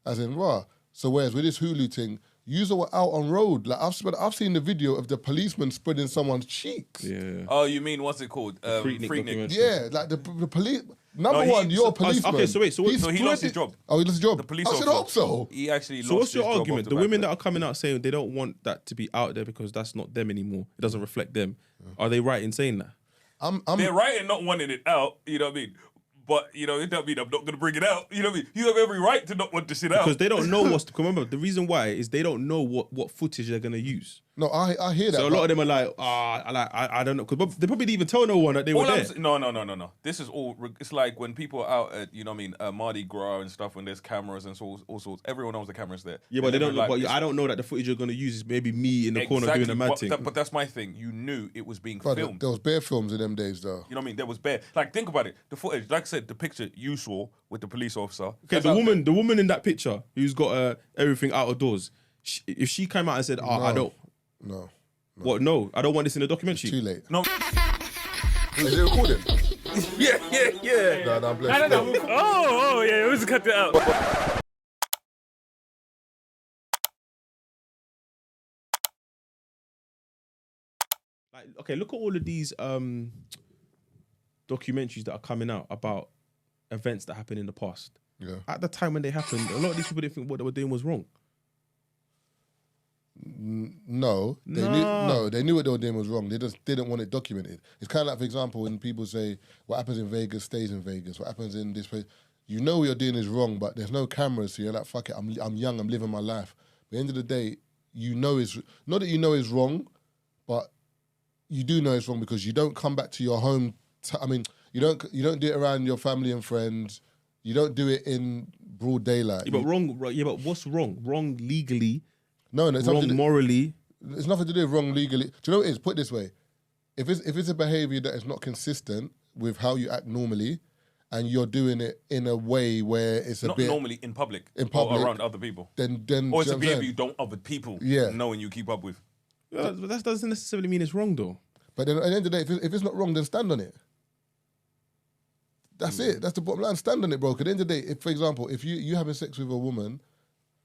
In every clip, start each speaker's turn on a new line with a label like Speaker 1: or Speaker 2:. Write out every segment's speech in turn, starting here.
Speaker 1: as in raw. So whereas with this Hulu thing, yous were out on road. Like I've seen the video of the policeman spreading someone's cheeks.
Speaker 2: Yeah.
Speaker 3: Oh, you mean what's it called? Freaknik.
Speaker 1: Yeah, like the police. Number one, you're a policeman.
Speaker 2: Okay, so wait, so
Speaker 3: he lost his job.
Speaker 1: Oh, he lost his job.
Speaker 3: The police
Speaker 1: I should hope so.
Speaker 3: He actually lost
Speaker 2: So what's
Speaker 3: his
Speaker 2: your
Speaker 3: job
Speaker 2: argument? The women that are coming out saying they don't want that to be out there because that's not them anymore. It doesn't reflect them. Are they right in saying that?
Speaker 3: They're right in not wanting it out. You know what I mean? But, you know, it don't mean I'm not going to bring it out. You know what I mean? You have every right to not want this shit out.
Speaker 2: Because they don't know what's... Remember, the reason why is they don't know what footage they're going to use.
Speaker 1: No, I hear that.
Speaker 2: So a lot of them are like, I don't know. Because they probably didn't even tell no one that they were there.
Speaker 3: No. This is all... It's like when people are out at, you know what I mean, Mardi Gras and stuff, when there's cameras and all sorts. Everyone knows the camera's there.
Speaker 2: Yeah, but they don't. Like, but I don't know that the footage you're going to use is maybe me in the corner doing a mad thing.
Speaker 3: But that's my thing. You knew it was being filmed.
Speaker 1: There was bare films in them days, though.
Speaker 3: You know what I mean? There was bare. Like, think about it. The footage, like I said, the picture you saw with the police officer.
Speaker 2: Okay, the woman in that picture who's got everything out of doors. If she came out and said, I don't.
Speaker 1: No.
Speaker 2: What? No, I don't want this in the documentary.
Speaker 1: Too late.
Speaker 3: No.
Speaker 1: Is it recording?
Speaker 3: Yeah.
Speaker 1: No, bless you.
Speaker 3: Oh, yeah. Let's cut that out.
Speaker 2: Like, okay, look at all of these documentaries that are coming out about events that happened in the past.
Speaker 1: Yeah.
Speaker 2: At the time when they happened, a lot of these people didn't think what they were doing was wrong.
Speaker 1: No, they knew what they were doing was wrong. They just didn't want it documented. It's kind of like, for example, when people say what happens in Vegas stays in Vegas. What happens in this place, you know what you're doing is wrong, but there's no cameras, so you're like, fuck it. I'm young. I'm living my life. But at the end of the day, you know it's not that you know it's wrong, but you do know it's wrong because you don't come back to your home. You don't do it around your family and friends. You don't do it in broad daylight.
Speaker 2: Yeah, but wrong. Yeah, but what's wrong? Wrong legally.
Speaker 1: No, it's
Speaker 2: wrong morally.
Speaker 1: It's nothing to do with wrong legally. Do you know what it is? Put it this way. If it's a behaviour that is not consistent with how you act normally and you're doing it in a way where it's
Speaker 3: not normally in public or around other people.
Speaker 1: Then
Speaker 3: or it's a behaviour you don't other people knowing you keep up with.
Speaker 2: Yeah, but that doesn't necessarily mean it's wrong though.
Speaker 1: But then at the end of the day, if it's not wrong, then stand on it. That's it. That's the bottom line. Stand on it, bro. At the end of the day, if, for example, if you having sex with a woman,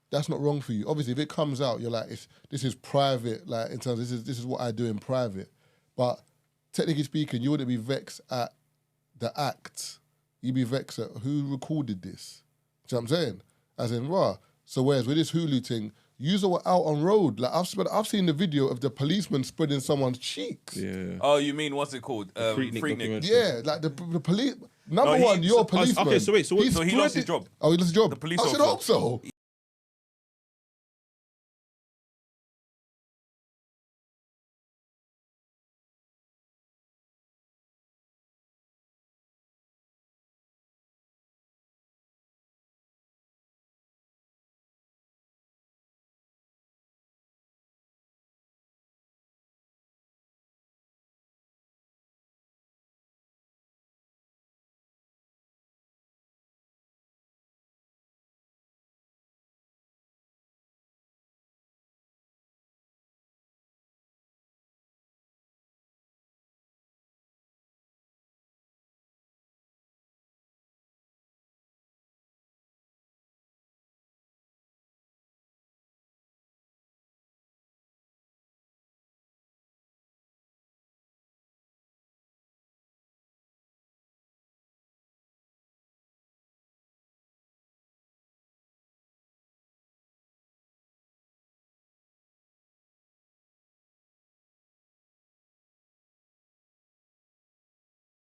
Speaker 1: that's not wrong for you. Obviously, if it comes out, you're like, this is private, like in terms of this is what I do in private. But technically speaking, you wouldn't be vexed at the act. You'd be vexed at who recorded this. Do you know what I'm saying? As in, raw. So whereas with this Hulu thing, yous were out on road. Like I've seen the video of the policeman spreading someone's cheeks.
Speaker 3: Yeah. Oh, you mean what's it called? Freaknik.
Speaker 1: Yeah, like the police. Number one, you're a policeman.
Speaker 2: Okay, so wait, so
Speaker 3: he lost his job.
Speaker 1: Oh, he lost his job.
Speaker 3: The police
Speaker 1: I should hope so.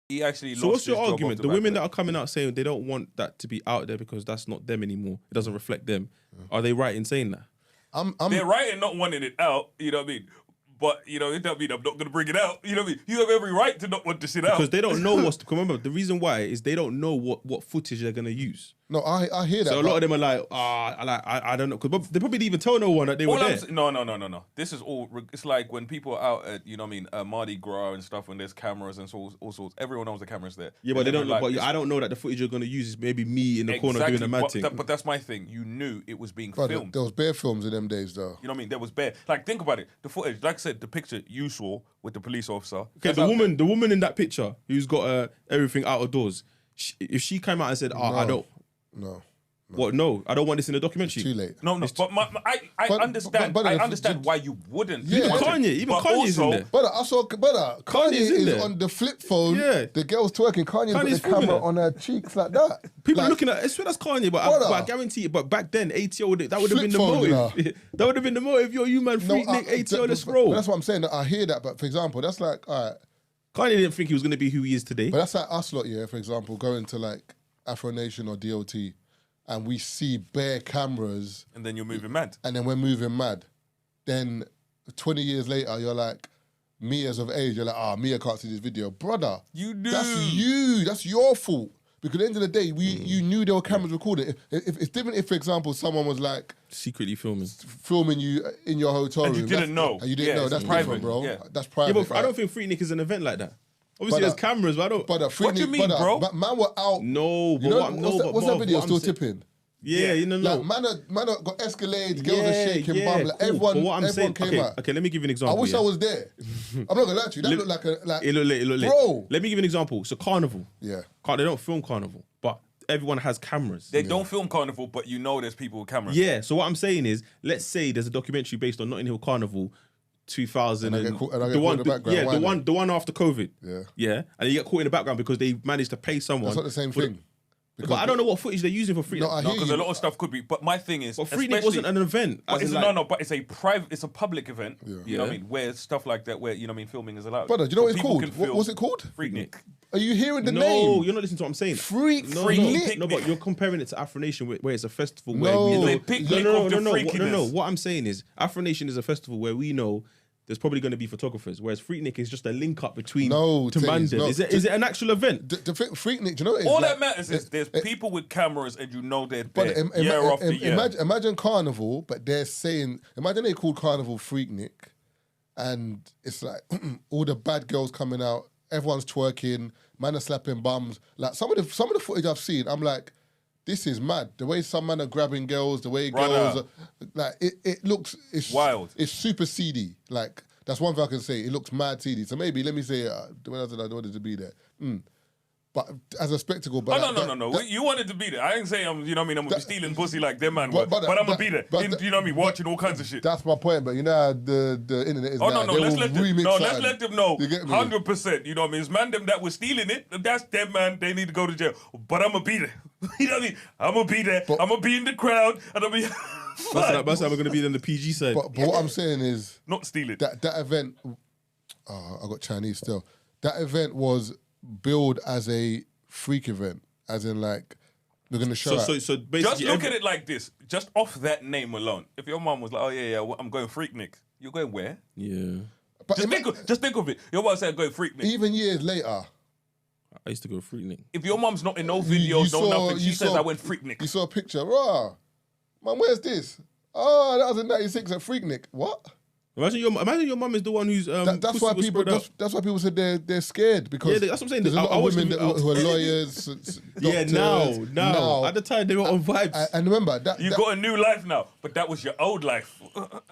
Speaker 1: He actually
Speaker 2: so
Speaker 3: lost
Speaker 2: what's your
Speaker 3: his job
Speaker 2: argument?
Speaker 3: off
Speaker 2: The
Speaker 3: back
Speaker 2: women
Speaker 3: of
Speaker 2: that are coming out saying they don't want that to be out there because that's not them anymore. It doesn't reflect them. Are they right in saying that?
Speaker 3: They're right in not wanting it out. You know what I mean? But, you know, it don't mean I'm not going to bring it out. You know what I mean? You have every right to not want this shit out.
Speaker 2: Because they don't know what's... Remember, the reason why is they don't know what footage they're going to use.
Speaker 1: No, I hear that.
Speaker 2: So a lot of them are like, I don't know. Because they probably didn't even tell no one that they were there.
Speaker 3: No. This is all... It's like when people are out at, you know what I mean, Mardi Gras and stuff, when there's cameras and all sorts. Everyone knows the camera's there.
Speaker 2: Yeah, but they don't. Like, but I don't know that the footage you're going to use is maybe me in the corner doing a mad thing.
Speaker 3: But that's my thing. You knew it was being filmed.
Speaker 1: There was bare films in them days, though.
Speaker 3: You know what I mean? There was bare... Like, think about it. The footage, like I said, the picture you saw with the police officer.
Speaker 2: Okay, the woman in that picture who's got everything out of doors. If she came out and said, I don't...
Speaker 1: No.
Speaker 2: What? No, I don't want this in the documentary.
Speaker 1: Too late.
Speaker 3: No, but I understand.
Speaker 1: but
Speaker 3: I understand why you wouldn't.
Speaker 1: Yeah.
Speaker 2: Even
Speaker 3: want it.
Speaker 2: Kanye,
Speaker 3: But
Speaker 2: Kanye's in
Speaker 3: also-
Speaker 2: there.
Speaker 1: Brother, I saw, brother, Kanye
Speaker 2: Kanye's in
Speaker 1: is
Speaker 2: there.
Speaker 1: on the flip phone.
Speaker 2: Yeah.
Speaker 1: The girl's twerking. Kanye's got
Speaker 2: Kanye's
Speaker 1: the camera
Speaker 2: filming
Speaker 1: on her cheeks like that.
Speaker 2: People
Speaker 1: like,
Speaker 2: are looking at. I swear that's Kanye, but I guarantee it. But back then, ATO that would have been the
Speaker 1: Flip phone,
Speaker 2: motive. That would have been the motive. Yo, you man, Freaknik, ATO, let's
Speaker 1: but
Speaker 2: roll.
Speaker 1: that's what I'm saying. I hear that, but for example, that's like, all right.
Speaker 2: Kanye didn't think he was going to be who he is today.
Speaker 1: But that's like us lot, yeah, for example, going to like Afro Nation or DOT and we see bare cameras
Speaker 3: And then you're moving mad.
Speaker 1: and then we're moving mad. Then 20 years later, you're like, Mia's of age, you're like, Mia can't see this video. Brother,
Speaker 3: You do.
Speaker 1: that's you. That's your fault. Because at the end of the day, you knew there were cameras recording. If it's different if, for example, someone was like
Speaker 2: Secretly filming.
Speaker 1: filming you in your hotel
Speaker 3: And
Speaker 1: room.
Speaker 3: you didn't know.
Speaker 1: And you didn't
Speaker 3: Yeah,
Speaker 1: know.
Speaker 3: it's
Speaker 1: That's
Speaker 3: private,
Speaker 1: different, bro.
Speaker 3: yeah.
Speaker 1: That's
Speaker 2: Yeah,
Speaker 1: private.
Speaker 2: but I don't think Freaknik is an event like that. Obviously, there's cameras, but I don't.
Speaker 1: But
Speaker 3: What do you mean, bro?
Speaker 1: Man were out.
Speaker 2: No, but
Speaker 1: You know,
Speaker 2: what, no, but
Speaker 1: what's
Speaker 2: Marv,
Speaker 1: that video
Speaker 2: what I'm
Speaker 1: still
Speaker 2: saying-
Speaker 1: tipping?
Speaker 2: Yeah, you know,
Speaker 1: Like, man got escalades, girls are shaking, bum. Like,
Speaker 2: cool.
Speaker 1: everyone,
Speaker 2: But what I'm
Speaker 1: everyone
Speaker 2: saying,
Speaker 1: came
Speaker 2: okay,
Speaker 1: out.
Speaker 2: okay, let me give you an
Speaker 1: I
Speaker 2: example.
Speaker 1: wish
Speaker 2: yeah?
Speaker 1: I was there. I'm not gonna lie to you. That looked like a
Speaker 2: It look lit.
Speaker 1: Bro.
Speaker 2: Let me give you an example. So Carnival.
Speaker 1: Yeah.
Speaker 2: They don't film Carnival, but everyone has cameras.
Speaker 3: They don't film Carnival, but you know there's people with cameras.
Speaker 2: Yeah. So what I'm saying is, let's say there's a documentary based on Notting Hill Carnival, 2000
Speaker 1: And I get caught in the background,
Speaker 2: yeah,
Speaker 1: why
Speaker 2: the one after COVID.
Speaker 1: Yeah.
Speaker 2: and you get caught in the background because they managed to pay someone.
Speaker 1: That's not the same thing.
Speaker 2: But I don't know what footage they're using for Freaknik.
Speaker 1: No, I hear
Speaker 3: Because
Speaker 1: you.
Speaker 3: a lot of stuff could be. But my thing is,
Speaker 2: But Freaknik
Speaker 3: especially-
Speaker 2: wasn't an event.
Speaker 3: But
Speaker 2: as
Speaker 3: it's,
Speaker 2: in, like-
Speaker 3: but it's a private, it's a public event. You know what
Speaker 2: Yeah.
Speaker 3: I mean? Where stuff like that, where you know what I mean, filming is allowed.
Speaker 1: Brother, do you know
Speaker 3: So
Speaker 1: what it's
Speaker 3: people
Speaker 1: called?
Speaker 3: can film
Speaker 1: What's it called?
Speaker 3: Freaknik.
Speaker 1: Are you hearing the
Speaker 2: No,
Speaker 1: name?
Speaker 2: you're not listening to what I'm saying.
Speaker 1: Freaknik.
Speaker 2: No, but you're comparing it to Afro Nation, where it's a festival where
Speaker 1: No.
Speaker 2: we know.
Speaker 1: It's a
Speaker 3: picnic
Speaker 2: no,
Speaker 3: of the
Speaker 2: no.
Speaker 3: freakiness.
Speaker 2: What I'm saying is, Afro Nation is a festival where we know there's probably going to be photographers, whereas Freaknik is just a link up between
Speaker 1: No,
Speaker 2: to
Speaker 1: Taze,
Speaker 2: Mandem.
Speaker 1: no.
Speaker 2: Is it an actual event?
Speaker 1: The Freaknik, do you know what it is?
Speaker 3: All
Speaker 1: Like,
Speaker 3: that matters is there's people with cameras, and you know they're
Speaker 1: But
Speaker 3: there year after year.
Speaker 1: imagine Carnival, but they're saying, imagine they called Carnival Freaknik, and it's like all the bad girls coming out, everyone's twerking, man are slapping bums. Like some of the footage I've seen, I'm like, this is mad. The way some men are grabbing girls, the way
Speaker 3: Brother.
Speaker 1: girls are, like it looks it's
Speaker 3: Wild.
Speaker 1: It's super seedy. Like that's one thing I can say. It looks mad seedy. So maybe let me say when I said I wanted to be there. But as a spectacle, but
Speaker 3: No. You wanted to be there. I ain't saying I'm gonna be stealing pussy like them man were, but I'm gonna be there. You know what I mean? Watching all kinds of shit.
Speaker 1: That's my point. But you know how the internet is.
Speaker 3: Oh
Speaker 1: now.
Speaker 3: no,
Speaker 1: They
Speaker 3: let's
Speaker 1: will
Speaker 3: let them.
Speaker 1: remix
Speaker 3: No, let's
Speaker 1: something.
Speaker 3: let them know.
Speaker 1: You get me?
Speaker 3: 100%. You know what I mean? It's man them that was stealing it. That's them man. They need to go to jail. But I'm gonna be there. You know what I mean? I'm gonna be there. I'm gonna be in the crowd, and I'll be.
Speaker 2: That's how we're going to be on the PG side.
Speaker 1: But what I'm saying is
Speaker 3: Not steal it.
Speaker 1: that event. I got Chinese still. That event was billed as a freak event, as in like we're gonna show.
Speaker 2: so basically,
Speaker 3: Just look at it like this. Just off that name alone. If your mom was like, "Oh yeah, I'm going Freaknik," you're going where?
Speaker 2: Yeah,
Speaker 1: But
Speaker 3: Just think of it. Your mom said, "I'm going Freaknik."
Speaker 1: even years later,
Speaker 2: I used to go Freaknik.
Speaker 3: If your mom's not in no
Speaker 1: you
Speaker 3: videos, no
Speaker 1: saw-
Speaker 3: nothing, she
Speaker 1: you
Speaker 3: says,
Speaker 1: saw-
Speaker 3: "I went Freaknik."
Speaker 1: you saw a picture. Rah, man, where's this? Oh, that was in '96 at Freaknik. What?
Speaker 2: Imagine your mum is the one who's
Speaker 1: That's
Speaker 2: pussy
Speaker 1: why
Speaker 2: was
Speaker 1: people.
Speaker 2: spread out.
Speaker 1: That's why people said they're scared because
Speaker 2: Yeah, that's what I'm saying.
Speaker 1: There's a lot
Speaker 2: I
Speaker 1: of
Speaker 2: watched
Speaker 1: women
Speaker 2: the-
Speaker 1: who are lawyers.
Speaker 2: Yeah,
Speaker 1: doctors.
Speaker 2: now. At the time, they were on vibes.
Speaker 1: And remember that.
Speaker 3: You
Speaker 1: that-
Speaker 3: got a new life now, but that was your old life.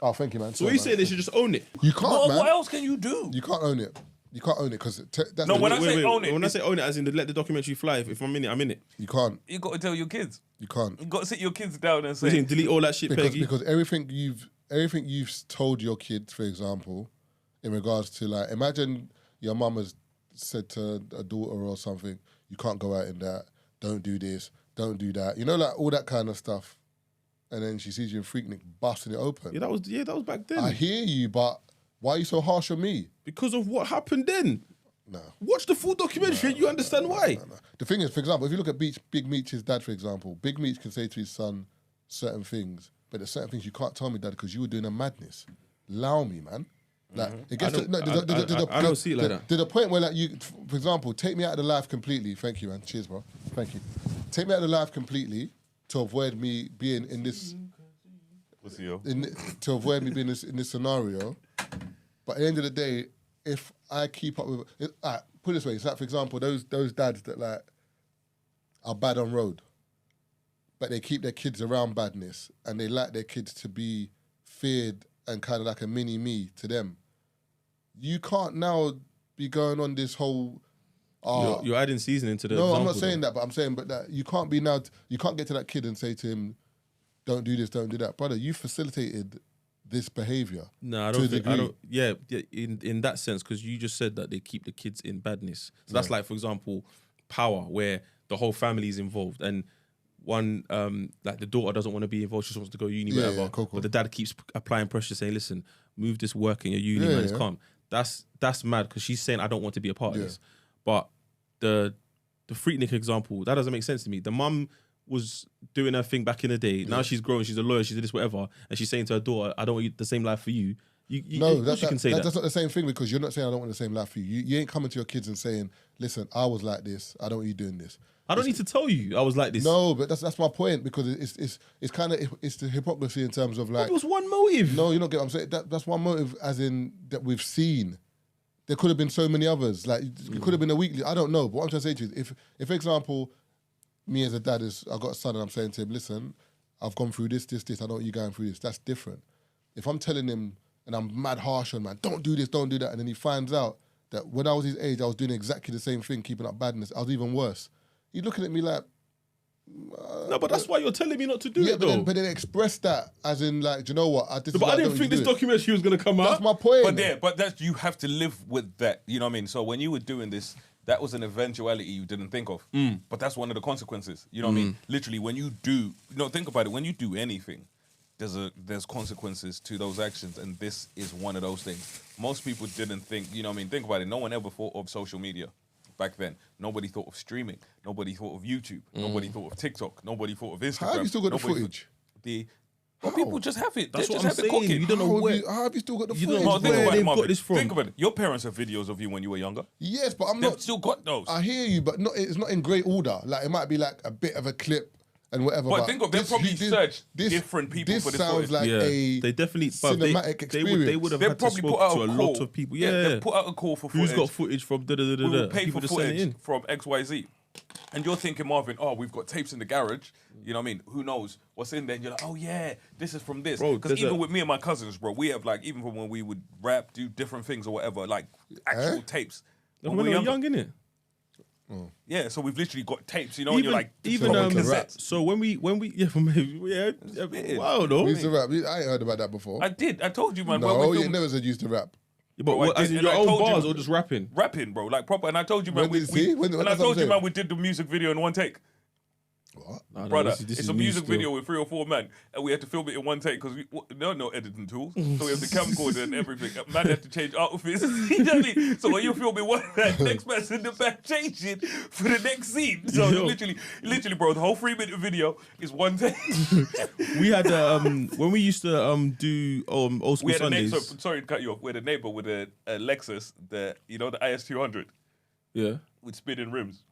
Speaker 1: Oh, thank you, man.
Speaker 2: so what you say they should just own it?
Speaker 1: You can't,
Speaker 3: What,
Speaker 1: man.
Speaker 3: what else can you do?
Speaker 1: You can't own it. You can't own it because that's
Speaker 3: No,
Speaker 1: the-
Speaker 3: when I say own it,
Speaker 2: When I
Speaker 3: it's-
Speaker 2: say own it, as in let the documentary fly. If I'm in it, I'm in it.
Speaker 1: you can't.
Speaker 3: You got to tell your kids.
Speaker 1: You can't
Speaker 3: You got to sit your kids down and
Speaker 2: You
Speaker 3: say,
Speaker 2: saying delete all that shit, Peggy.
Speaker 1: because everything you've told your kids, for example, in regards to like, imagine your mum has said to a daughter or something, you can't go out in that. Don't do this. Don't do that. You know, like all that kind of stuff. And then she sees you in Freaknik busting it open.
Speaker 2: yeah, that was back then.
Speaker 1: I hear you, but why are you so harsh on me?
Speaker 2: Because of what happened then.
Speaker 1: No.
Speaker 2: Watch the full documentary and you understand why.
Speaker 1: No. The thing is, for example, if you look at Big Meech's dad, for example, Big Meech can say to his son certain things, but there's certain things you can't tell me, Dad, because you were doing a madness. Allow me, man. Like it gets
Speaker 2: I don't see it like that.
Speaker 1: To the point where, like, you, for example, take me out of the life completely. Thank you, man. Cheers, bro. Thank you. Take me out of the life completely to avoid me being in this. To avoid me being in this scenario. But at the end of the day, if I keep up with, put it this way, it's like, for example, those dads that like are bad on road, but they keep their kids around badness and they like their kids to be feared and kind of like a mini me to them. You can't now be going on this whole
Speaker 2: You're adding seasoning to the
Speaker 1: No, I'm not
Speaker 2: example,
Speaker 1: saying that, but I'm saying, but that you can't be now. You can't get to that kid and say to him, "Don't do this, don't do that." Brother, you facilitated this behavior.
Speaker 2: No, I don't think. I don't. Yeah, in that sense, because you just said that they keep the kids in badness. So that's like, for example, Power, where the whole family is involved, and one like the daughter doesn't want to be involved. She just wants to go uni, whatever.
Speaker 1: Cool.
Speaker 2: But the dad keeps applying pressure, saying, "Listen, move this work in your uni, man. It's calm." That's mad because she's saying, "I don't want to be a part of this." But the Freaknik example, that doesn't make sense to me. The mum was doing her thing back in the day. Now she's grown, she's a lawyer, she's this, whatever, and she's saying to her daughter, "I don't want the same life for you." No,
Speaker 1: you can say that. That's not the same thing because you're not saying I don't want the same life for you. You ain't coming to your kids and saying, "Listen, I was like this. I don't want you doing this."
Speaker 2: I don't need to tell you I was like this.
Speaker 1: No, but that's my point because it's kind of it's the hypocrisy in terms of like.
Speaker 2: It was one motive.
Speaker 1: No, you're not getting what I'm saying. That's one motive, as in that we've seen. There could have been so many others. Like it could have been a weekly. I don't know. But what I'm trying to say to you is, if for example, me as a dad I've got a son and I'm saying to him, "Listen, I've gone through this. I don't want you going through this." That's different. If I'm telling him and I'm mad harsh on man, "Don't do this, don't do that," and then he finds out that when I was his age, I was doing exactly the same thing, keeping up badness. I was even worse. He's looking at me like.
Speaker 2: No, but that's why you're telling me not to do it, though.
Speaker 1: But then express that as in like, do you know what?
Speaker 2: I didn't think this documentary was going to come out.
Speaker 1: That's my point.
Speaker 3: But that's you have to live with that. You know what I mean? So when you were doing this, that was an eventuality you didn't think of. But that's one of the consequences. You know what I mean? Literally, when you do, think about it. When you do anything, there's consequences to those actions, and this is one of those things. Most people didn't think. You know what I mean? Think about it. No one ever thought of social media. Back then, nobody thought of streaming. Nobody thought of YouTube. Nobody thought of TikTok. Nobody thought of Instagram.
Speaker 1: How have you still got the footage?
Speaker 3: Well, people just have it.
Speaker 2: That's
Speaker 3: they
Speaker 2: what
Speaker 3: just
Speaker 2: I'm
Speaker 3: have
Speaker 2: saying.
Speaker 3: it cooking.
Speaker 2: You don't know where.
Speaker 1: How have you still got the footage?
Speaker 2: They've got this from.
Speaker 3: Think about it. Your parents have videos of you when you were younger.
Speaker 1: Yes, but
Speaker 3: They've still got those.
Speaker 1: I hear you, but it's not in great order. Like it might be like a bit of a clip and whatever.
Speaker 3: But think of they probably searched different people for this.
Speaker 1: This sounds like
Speaker 2: they definitely
Speaker 1: cinematic experience.
Speaker 2: They would have had to spoke to a lot of people.
Speaker 3: They put out a call for footage.
Speaker 2: Who's got footage from
Speaker 3: We will pay
Speaker 2: people
Speaker 3: for footage from XYZ. And you're thinking, Marvin, we've got tapes in the garage. You know what I mean? Who knows what's in there? And you're like, oh yeah, this is from this. Because even with me and my cousins, bro, we have like, even from when we would rap, do different things or whatever, like actual tapes.
Speaker 2: When we were young, innit?
Speaker 3: Yeah, so we've literally got tapes, and you're like,
Speaker 2: so when we wow, though.
Speaker 1: We used to rap. I ain't heard about that before.
Speaker 3: I did. I told you, man.
Speaker 1: No, you never said you used to rap.
Speaker 2: But as in your own bars or just rapping?
Speaker 3: Rapping, bro, like proper. And I told you, man, we did the music video in one take.
Speaker 1: What?
Speaker 3: Brother, it's a music video with 3 or 4 men, and we had to film it in one take because there are no editing tools, so we have the camcorder and everything. Man had to change outfits. You know what I mean? So when you're filming one, next person in the back changing for the next scene. So literally, bro, the whole 3-minute video is one take.
Speaker 2: We had when we used to do old school Sundays.
Speaker 3: Sorry to cut you off. We had a neighbor with a Lexus, the IS200.
Speaker 2: Yeah.
Speaker 3: With spinning rims.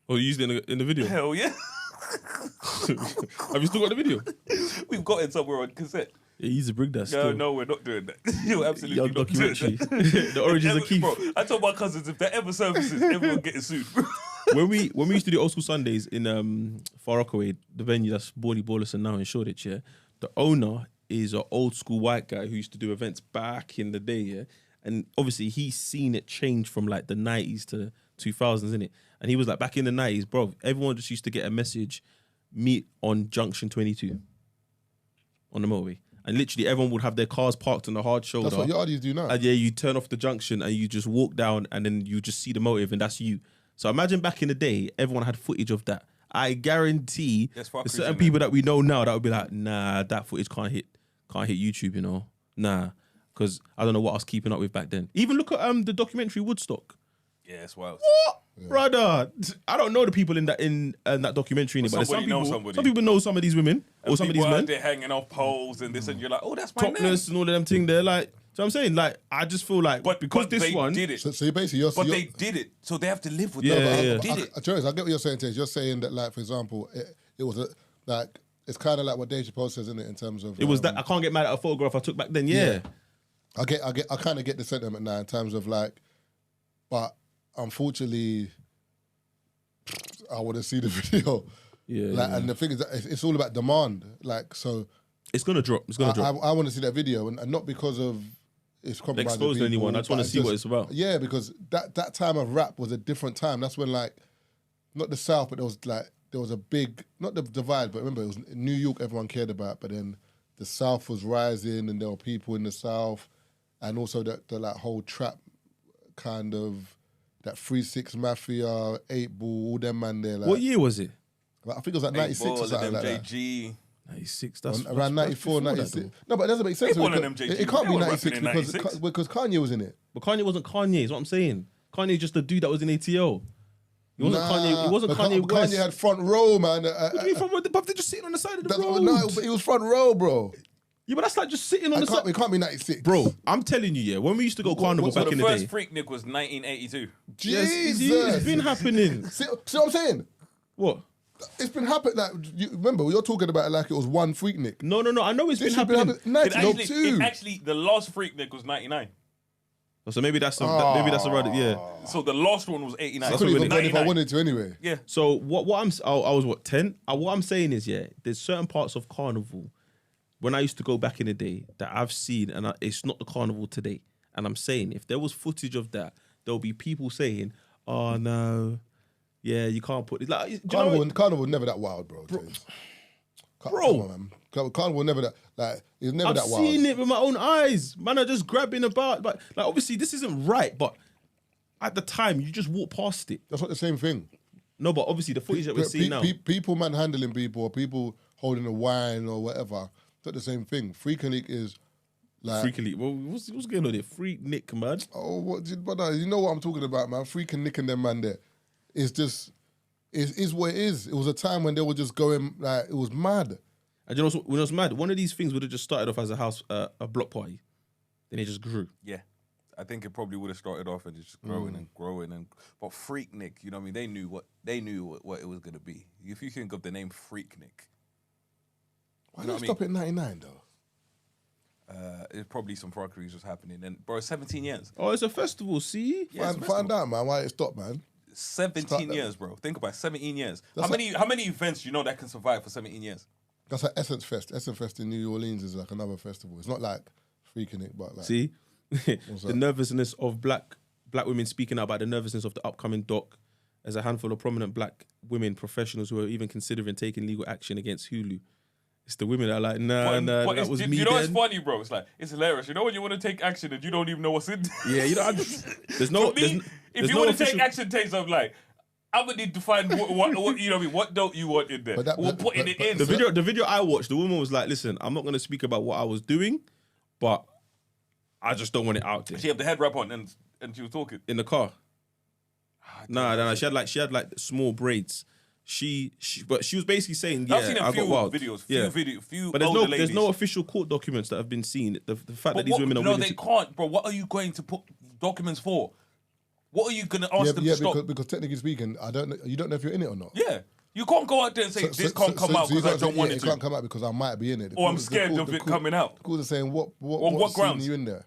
Speaker 2: Oh, you used it in the video?
Speaker 3: Hell yeah.
Speaker 2: Have you still got the video?
Speaker 3: We've got it somewhere on cassette.
Speaker 2: Yeah, you used to bring that still.
Speaker 3: No, we're not doing that. You're absolutely
Speaker 2: Young
Speaker 3: not doing
Speaker 2: documentary.
Speaker 3: that.
Speaker 2: The origins of Keith.
Speaker 3: Bro, I told my cousins if that ever services, everyone getting sued.
Speaker 2: when we used to do old school Sundays in Far Rockaway, the venue that's Borley Borlison now in Shoreditch, yeah, the owner is an old school white guy who used to do events back in the day, yeah, and obviously he's seen it change from like the 90s to 2000s, innit? And he was like, back in the 90s, bro, everyone just used to get a message, meet on Junction 22 on the motorway. And literally everyone would have their cars parked on the hard shoulder.
Speaker 1: That's what yardies do now.
Speaker 2: And yeah, you turn off the junction and you just walk down and then you just see the motive and that's you. So imagine back in the day, everyone had footage of that. I guarantee there's certain people that we know now that would be like, nah, that footage can't hit YouTube, you know? Nah. Because I don't know what I was keeping up with back then. Even look at the documentary Woodstock.
Speaker 3: Yeah, it's wild.
Speaker 2: What? Yeah. Brother, I don't know the people in that documentary, but some people know some of these women or some of these men.
Speaker 3: They're hanging off poles and this, and you're like, oh, that's my
Speaker 2: topless and all of them thing. They're like, so I'm saying, like, I just feel like, because this one
Speaker 3: did it.
Speaker 1: So you basically,
Speaker 3: they did it, so they have to live with
Speaker 2: it.
Speaker 3: They did it.
Speaker 1: I get what you're saying, Taze. You're saying that, like, for example, it was like it's kind of like what Dave Chappelle says, isn't it? In terms of
Speaker 2: it was that I can't get mad at a photograph I took back then. Yeah.
Speaker 1: I kind of get the sentiment now in terms of like, but unfortunately, I want to see the video. Yeah. And the thing is that it's all about demand. Like, so
Speaker 2: it's gonna drop. It's gonna drop.
Speaker 1: I want to see that video, and not because of it's compromising
Speaker 2: Exposed
Speaker 1: people,
Speaker 2: anyone. I just want to see what it's about.
Speaker 1: Yeah, because that time of rap was a different time. That's when like, not the South, but there was a big, not the divide, but remember it was New York everyone cared about, but then the South was rising and there were people in the South, and also the like whole trap kind of, that 3-6 Mafia, 8 Ball, all them man there. Like,
Speaker 2: What year was it?
Speaker 1: I think it was like 96 or something like that.
Speaker 3: MJG.
Speaker 2: 96. That's
Speaker 1: Around 94, 96. No, but it doesn't make sense.
Speaker 3: They
Speaker 1: Because
Speaker 3: MJG.
Speaker 1: it can't
Speaker 3: They
Speaker 1: be
Speaker 3: were
Speaker 1: 96
Speaker 3: rapping in 96.
Speaker 1: because Kanye was in it.
Speaker 2: But Kanye wasn't Kanye, is what I'm saying. Kanye's just the dude that was in ATL. He wasn't Kanye. He wasn't
Speaker 1: but
Speaker 2: Kanye West.
Speaker 1: Kanye had front row, man.
Speaker 2: What do you mean front row? But they're just sitting on the side of the road.
Speaker 1: No, but he was front row, bro.
Speaker 2: Yeah, but that's like just sitting on the side.
Speaker 1: It can't be 96.
Speaker 2: Bro, I'm telling you, yeah, when we used to go carnival
Speaker 3: So
Speaker 2: back
Speaker 3: the
Speaker 2: in the day.
Speaker 3: first Freaknik was 1982.
Speaker 1: Jesus.
Speaker 2: It's been happening.
Speaker 1: See what I'm saying?
Speaker 2: What?
Speaker 1: It's been happening. Like, remember, you're talking about it like it was one Freaknik.
Speaker 2: No. I know it's been
Speaker 1: This should be
Speaker 2: happening.
Speaker 1: happening.
Speaker 3: It actually, the last Freaknik was 99.
Speaker 2: So maybe that's around it, yeah.
Speaker 3: So the last one was 89.
Speaker 1: I couldn't even go if I wanted to anyway.
Speaker 3: Yeah.
Speaker 2: So what I was what 10? What I'm saying is, yeah, there's certain parts of carnival when I used to go back in the day that I've seen, and it's not the carnival today. And I'm saying if there was footage of that, there'll be people saying, "Oh no, yeah, you can't put it." Like
Speaker 1: Carnival never that wild, bro. Come on, man. Carnival never that. Like, it's never that wild.
Speaker 2: I've seen it with my own eyes. Man are just grabbing about. But like, obviously, this isn't right. But at the time, you just walk past it.
Speaker 1: That's not the same thing.
Speaker 2: No, but obviously, the footage that we're seeing now.
Speaker 1: People manhandling people, or people holding a wine or whatever. It's not the same thing. Freaknik is like...
Speaker 2: Freaknik. Well, what's going on there? Freaknik, man.
Speaker 1: Oh, but you know what I'm talking about, man. Freaknik and them man there. It's just... It is what it is. It was a time when they were just going... Like, it was mad.
Speaker 2: And you know when it was mad? One of these things would have just started off as a block party. Then it just grew.
Speaker 3: Yeah. I think it probably would have started off and just growing and growing. But Freaknik, you know what I mean? They knew what it was going to be. If you think of the name Freaknik...
Speaker 1: Why not stop at 99, though?
Speaker 3: It's probably some fuckeries was happening. And, bro, 17 years.
Speaker 2: Oh, it's a festival, see?
Speaker 3: Yeah,
Speaker 1: Find out, man, why it stopped, man.
Speaker 3: 17 years, bro. Think about it, 17 years. How many events do you know that can survive for 17 years?
Speaker 1: That's like Essence Fest. Essence Fest in New Orleans is like another festival. It's not like Freaknik, but like...
Speaker 2: See? The nervousness of black women speaking out about the nervousness of the upcoming doc. As a handful of prominent black women professionals who are even considering taking legal action against Hulu. It's the women that are like, nah, that was me.
Speaker 3: You know what's
Speaker 2: then.
Speaker 3: funny, bro? It's hilarious. You know when you want to take action and you don't even know what's in there?
Speaker 2: Yeah, you know, there's no...
Speaker 3: if you want to take action, takes of like, I'm gonna need to find what you know what I mean. What don't you want in there? We're putting it in.
Speaker 2: The video I watched, the woman was like, listen, I'm not gonna speak about what I was doing, but I just don't want it out there.
Speaker 3: She had the head wrap on and she was talking
Speaker 2: in the car. Nah. She had like small braids. But she was basically saying, yeah,
Speaker 3: I've seen a few
Speaker 2: got wild.
Speaker 3: videos, few
Speaker 2: but
Speaker 3: older
Speaker 2: there's no official court documents that have been seen. The fact that these women are
Speaker 3: no,
Speaker 2: willing
Speaker 3: they can't, bro. What are you going to put documents for? What are you going to ask them to stop?
Speaker 1: Because technically speaking, you don't know if you're in it or not.
Speaker 3: Yeah. You can't go out there and say, this can't come out because I don't want it to.
Speaker 1: It can't come out because I might be in it.
Speaker 3: Or I'm scared of it coming out.
Speaker 1: The courts are saying, what
Speaker 3: grounds?
Speaker 1: Are you in there?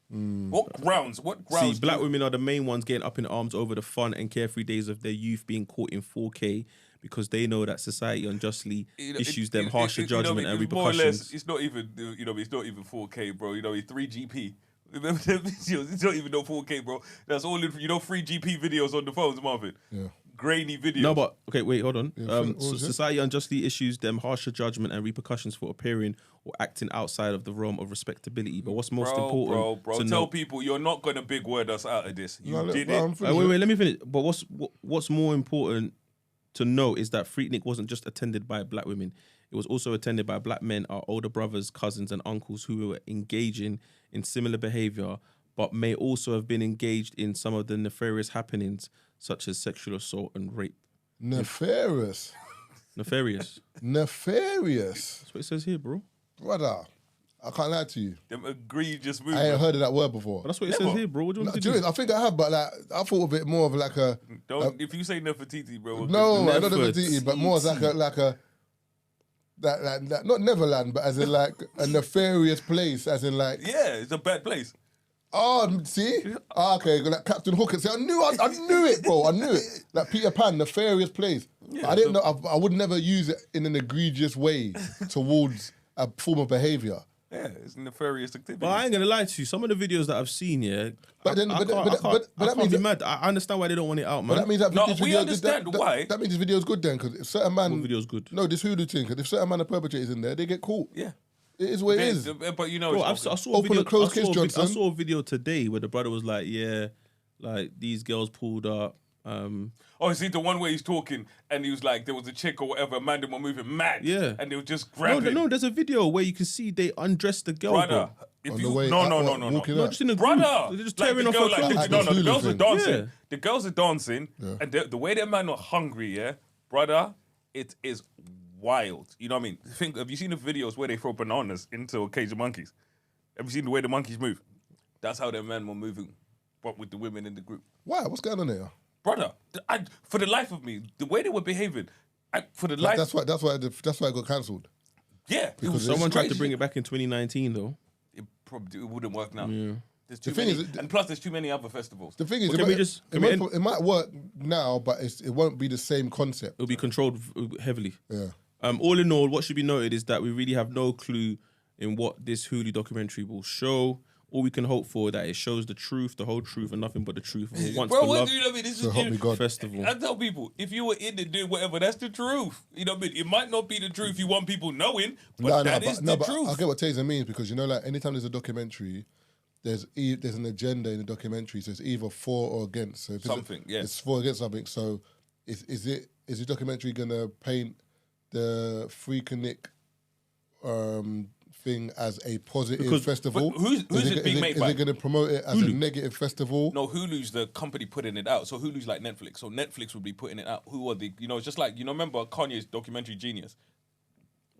Speaker 3: What grounds?
Speaker 2: See, black women are the main ones getting up in arms over the fun and carefree days of their youth being caught in 4K because they know that society unjustly issues them harsher judgment and repercussions.
Speaker 3: More or less, it's not even, it's not even 4K, bro. 3GP. Remember them videos? It's not even no 4K, bro. That's all in, 3GP videos on the phones, Marvin. Yeah. Grainy videos.
Speaker 2: No, but, okay, wait, hold on.
Speaker 1: Yeah,
Speaker 2: society unjustly issues them harsher judgment and repercussions for appearing or acting outside of the realm of respectability. But what's most important...
Speaker 3: Bro, tell people you're not going to big word us out of this. You did it.
Speaker 2: Wait, let me finish. But what's more important to know is that Freaknik wasn't just attended by black women. It was also attended by black men, our older brothers, cousins, and uncles who were engaging in similar behavior, but may also have been engaged in some of the nefarious happenings, such as sexual assault and rape.
Speaker 1: Nefarious.
Speaker 2: Nefarious.
Speaker 1: Nefarious.
Speaker 2: That's what it says here, bro.
Speaker 1: Brother, I can't lie to you.
Speaker 3: Them egregious movement.
Speaker 1: I ain't heard of that word before.
Speaker 2: But that's what it says here, bro. What do you want to do?
Speaker 1: I think I have, but like I thought of it more of like a...
Speaker 3: if you say Nefertiti, bro.
Speaker 1: No, not Nefertiti, but more as like a not Neverland, but as in like a nefarious place, as in like...
Speaker 3: Yeah, it's a bad place.
Speaker 1: Oh, see? Okay, like Captain Hook. See, I knew it, bro. I knew it. Like Peter Pan, nefarious place. Yeah, I didn't know. I would never use it in an egregious way towards a form of behaviour.
Speaker 3: Yeah, it's nefarious activity.
Speaker 2: But I ain't gonna lie to you. Some of the videos that I've seen, yeah,
Speaker 1: But then-
Speaker 2: I
Speaker 1: but-
Speaker 2: can't,
Speaker 1: but-
Speaker 2: I can't,
Speaker 1: but
Speaker 2: I
Speaker 1: that
Speaker 2: can't
Speaker 1: means
Speaker 2: be
Speaker 1: that-
Speaker 2: mad. I understand why they don't want it out, man.
Speaker 1: But that means that
Speaker 3: No,
Speaker 1: this
Speaker 3: we
Speaker 1: video,
Speaker 3: understand why.
Speaker 1: That means this video is good then, because if certain man...
Speaker 2: What video's good?
Speaker 1: No, this Hulu thing, because if certain man are perpetrators in there, they get caught.
Speaker 3: Yeah.
Speaker 1: It is what it is.
Speaker 3: But you know,
Speaker 2: Bro, I
Speaker 3: it's
Speaker 2: saw a
Speaker 1: Open
Speaker 2: video.
Speaker 1: and close case,
Speaker 2: I
Speaker 1: Johnson.
Speaker 2: saw a video today where the brother was like, "Yeah, like these girls pulled up."
Speaker 3: oh, see the one where he's talking and he was like, there was a chick or whatever, man, they were moving mad.
Speaker 2: Yeah.
Speaker 3: And they were just grabbing.
Speaker 2: No, there's a video where you can see they undressed the girl,
Speaker 3: Brother,
Speaker 2: bro.
Speaker 3: if
Speaker 1: On
Speaker 3: you
Speaker 1: the way
Speaker 3: no,
Speaker 1: out,
Speaker 3: no,
Speaker 1: what,
Speaker 3: no, no, no.
Speaker 1: walking
Speaker 2: No,
Speaker 1: out?
Speaker 2: just in a group.
Speaker 3: Brother,
Speaker 2: They're just
Speaker 3: like
Speaker 2: tearing
Speaker 3: the
Speaker 2: off
Speaker 3: girl,
Speaker 2: her
Speaker 3: like,
Speaker 2: clothes.
Speaker 3: no,
Speaker 1: At
Speaker 3: the
Speaker 1: the
Speaker 3: girls
Speaker 1: Hulu
Speaker 3: are
Speaker 1: thing.
Speaker 3: dancing.
Speaker 2: Yeah.
Speaker 3: The girls are dancing, and the way that man are hungry, yeah, brother, it is wild. You know what I mean? Have you seen the videos where they throw bananas into a cage of monkeys? Have you seen the way the monkeys move? That's how their men were moving, but with the women in the group.
Speaker 1: Why? What's going on there?
Speaker 3: Brother, for the life of me, the way they were behaving, for the life,
Speaker 1: That's why it got cancelled.
Speaker 3: yeah, it was
Speaker 2: Someone tried to
Speaker 3: crazy.
Speaker 2: bring it back in 2019, though.
Speaker 3: It probably wouldn't work now.
Speaker 2: Yeah.
Speaker 3: There's too
Speaker 1: The thing
Speaker 3: many,
Speaker 1: is-
Speaker 3: and plus there's too many other festivals.
Speaker 1: The thing is,
Speaker 2: Well,
Speaker 1: it might work now, but it won't be the same concept.
Speaker 2: It'll be controlled heavily.
Speaker 1: Yeah.
Speaker 2: All in all, what should be noted is that we really have no clue in what this Hulu documentary will show. All we can hope for that it shows the truth, the whole truth, and nothing but the truth. Of a once
Speaker 3: Bro, what
Speaker 2: beloved
Speaker 3: do you know what I mean? This
Speaker 1: So
Speaker 3: is
Speaker 1: help me God.
Speaker 2: festival.
Speaker 3: I tell people, if you were in it doing whatever, that's the truth. You know what I mean? It might not be the truth you want people knowing, but that is the
Speaker 1: but
Speaker 3: truth.
Speaker 1: I get what Tazer means, because you know, like anytime there's a documentary, there's an agenda in the documentary, so it's either for or against. So if
Speaker 3: Something, yeah.
Speaker 1: it's for or against something. So is the documentary gonna paint the Freaknik thing as a positive
Speaker 2: Because-
Speaker 1: festival?
Speaker 3: but who's it being made by?
Speaker 1: Is it going to promote it as a negative festival?
Speaker 3: No, Hulu's the company putting it out. So Hulu's like Netflix. So Netflix would be putting it out. Who are the, it's just like, remember Kanye's documentary Genius?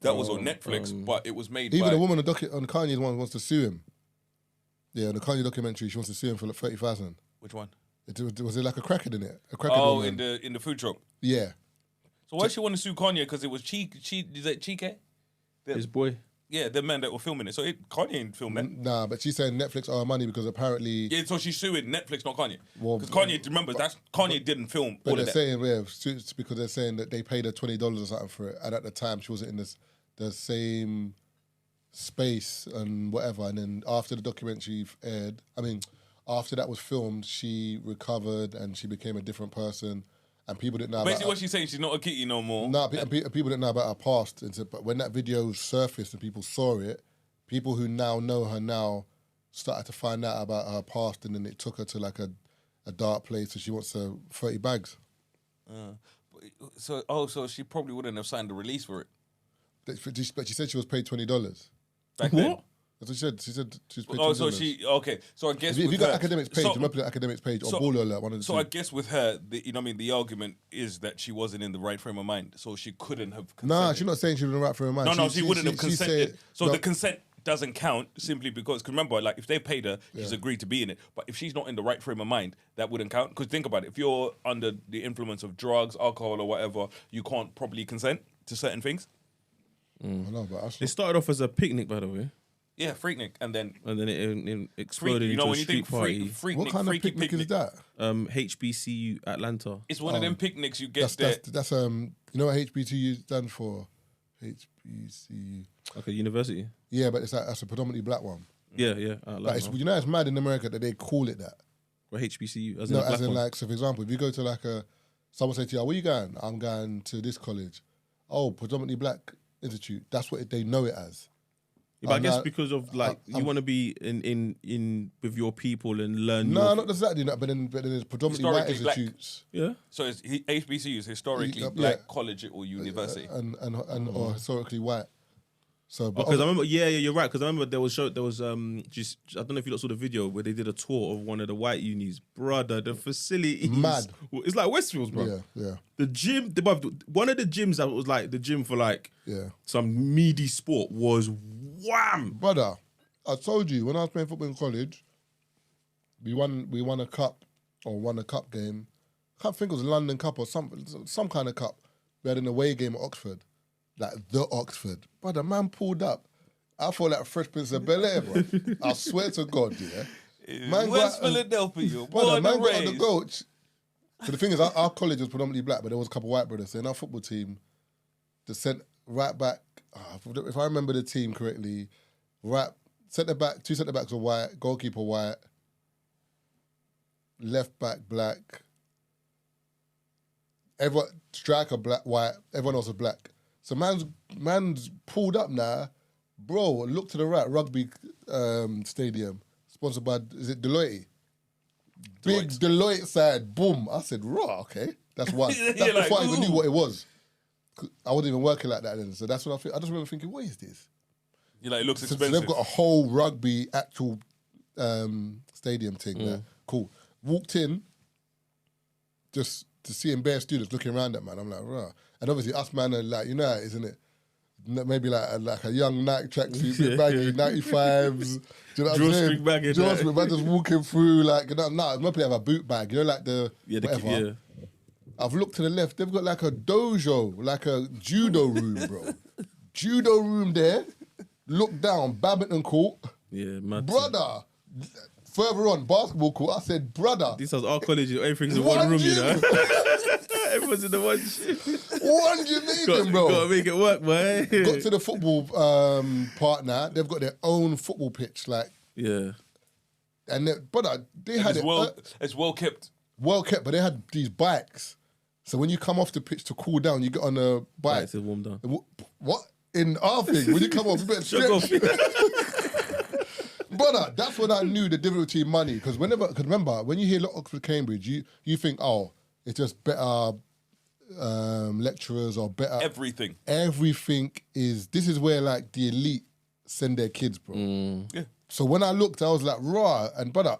Speaker 3: That was on Netflix, but it was made
Speaker 1: Even
Speaker 3: by...
Speaker 1: the woman on Kanye's one wants to sue him. Yeah, on the Kanye documentary, she wants to sue him for like 30,000.
Speaker 3: Which one?
Speaker 1: Was it like a crackhead in it? A crackhead
Speaker 3: Oh,
Speaker 1: woman.
Speaker 3: in the food truck.
Speaker 1: Yeah.
Speaker 3: So why does she want to sue Kanye? Because it was is that Chike?
Speaker 2: His boy.
Speaker 3: Yeah, the men that were filming it. So Kanye ain't filming it.
Speaker 1: Nah, but she's saying Netflix owe her money because apparently...
Speaker 3: Yeah, so she's suing Netflix, not Kanye.
Speaker 1: Well,
Speaker 3: Because Kanye, remember, Kanye didn't film
Speaker 1: But
Speaker 3: all
Speaker 1: they're
Speaker 3: of that.
Speaker 1: saying, it's because they're saying that they paid her $20 or something for it, and at the time she wasn't in the same space and whatever. And then after the documentary aired, after that was filmed, she recovered and she became a different person, and people didn't know
Speaker 3: Basically,
Speaker 1: about
Speaker 3: what she's saying, she's not a kitty no more.
Speaker 1: people didn't know about her past. And so, but when that video surfaced and people saw it, people who now know her now started to find out about her past, and then it took her to like a dark place. So she wants 30 bags.
Speaker 3: So she probably wouldn't have signed the release for it.
Speaker 1: But she said she was paid $20.
Speaker 3: Back then.
Speaker 2: What?
Speaker 1: That's what she said. She said she was paid $20.
Speaker 3: Oh, so okay. So I guess
Speaker 1: If you
Speaker 3: with
Speaker 1: got
Speaker 3: her-
Speaker 1: academics page,
Speaker 3: so-
Speaker 1: remember the academics page or
Speaker 3: so-
Speaker 1: Baller Alert, one of the
Speaker 3: So
Speaker 1: two.
Speaker 3: I guess with her, the argument is that she wasn't in the right frame of mind, so she couldn't have consented.
Speaker 1: Nah, she's not saying she was in the right frame of mind.
Speaker 3: No, she wouldn't have
Speaker 1: she
Speaker 3: consented.
Speaker 1: said-
Speaker 3: So
Speaker 1: no,
Speaker 3: the consent doesn't count simply because remember, like if they paid her, she's
Speaker 1: Yeah.
Speaker 3: agreed to be in it. But if she's not in the right frame of mind, that wouldn't count. Because think about it, if you're under the influence of drugs, alcohol, or whatever, you can't properly consent to certain things.
Speaker 1: I know, but I
Speaker 2: It started off as a picnic, by the way,
Speaker 3: Yeah, Freaknik, and then
Speaker 2: and then it exploded
Speaker 3: you
Speaker 2: into
Speaker 3: know
Speaker 2: a
Speaker 3: when you
Speaker 2: street
Speaker 3: think
Speaker 2: party.
Speaker 3: Freaknik,
Speaker 1: what kind of
Speaker 3: freaky
Speaker 1: picnic is that?
Speaker 2: HBCU Atlanta.
Speaker 3: It's one of them picnics you get there.
Speaker 1: That's you know what HBCU stands for? HBCU.
Speaker 2: Like a university.
Speaker 1: Yeah, but that's a predominantly black one.
Speaker 2: Yeah.
Speaker 1: But
Speaker 2: Atlanta.
Speaker 1: you know, it's mad in America that they call it that.
Speaker 2: Or HBCU. As
Speaker 1: No,
Speaker 2: in a black
Speaker 1: as in
Speaker 2: one.
Speaker 1: like, so for example, if you go to like someone say to you, "Where you going?" I'm going to this college. Oh, predominantly black institute. That's what they know it as.
Speaker 2: Yeah, but I guess
Speaker 1: no,
Speaker 2: because of like you want to be in with your people and learn.
Speaker 1: No,
Speaker 2: your,
Speaker 1: not exactly that. But then it's predominantly white
Speaker 3: Historically black.
Speaker 1: institutes.
Speaker 2: Yeah.
Speaker 3: So it's HBCU is historically
Speaker 1: Yeah.
Speaker 3: black college or university.
Speaker 1: and or historically white. So, but
Speaker 2: Because I remember, yeah, you're right. Because I remember there was just I don't know if you lot saw the video where they did a tour of one of the white unis, brother. The facility
Speaker 1: Mad.
Speaker 2: It's like Westfields, bro.
Speaker 1: yeah.
Speaker 2: The gym, one of the gyms that was like the gym for like
Speaker 1: Yeah.
Speaker 2: some meaty sport was wham.
Speaker 1: Brother, I told you when I was playing football in college, we won a cup or won a cup game. I can't think it was a London Cup or some kind of cup. We had an away game at Oxford, like the Oxford. Brother, man pulled up. I felt like Fresh Prince of Bel-Air, bro. I swear to God, yeah. Man
Speaker 3: West
Speaker 1: got-
Speaker 3: Philadelphia,
Speaker 1: Brother,
Speaker 3: born
Speaker 1: man
Speaker 3: and
Speaker 1: got on the
Speaker 3: raised.
Speaker 1: coach. So the thing is, our college was predominantly black, but there was a couple of white brothers. So in our football team, the right back, if I remember the team correctly, Right, centre back, 2 centre backs are white, goalkeeper white, left back black. Everyone striker black, white. Everyone else is black. So man's pulled up now, bro. Look to the right, rugby stadium, sponsored by is it Deloitte? Big Deloitte side, boom. I said, raw, okay, that's one. That's before I even knew what it was. I wasn't even working like that then. So that's what I think. I just remember thinking, what is this?
Speaker 3: You're like, it looks expensive.
Speaker 1: So they've got a whole rugby actual stadium thing there. Cool. Walked in, just to seeing bare students looking around at man. I'm like, rah. And obviously us man are like, you know, isn't it? Maybe like a young Nike tracksuit, bit baggy, 95s. Do you know what I'm saying? Drawstring, man just walking through like, maybe they have a boot bag, you know, like the whatever. I've looked to the left, they've got like a dojo, like a judo room, bro. Judo room there. Look down, badminton court.
Speaker 2: Yeah, mad.
Speaker 1: Brother. Further on, basketball court, I said, brother.
Speaker 2: This was our college, everything's in one room, you know? Everyone's in the one shit.
Speaker 1: One Jamaican, bro.
Speaker 2: Gotta make it work, man.
Speaker 1: Got to the football part now, they've got their own football pitch, like.
Speaker 2: Yeah.
Speaker 1: And brother, they had
Speaker 3: it's well kept.
Speaker 1: Well kept, but they had these bikes. So when you come off the pitch to cool down, you get on a bike.
Speaker 2: Bikes to warm down.
Speaker 1: What? In our thing, when you come off, you better stretch. Brother, that's when I knew the difference between money. Because remember, when you hear Oxford, Cambridge, you think, oh, it's just better lecturers or better...
Speaker 3: Everything.
Speaker 1: Everything is... This is where, like, the elite send their kids, bro.
Speaker 3: Yeah.
Speaker 1: So when I looked, I was like, raw. And brother,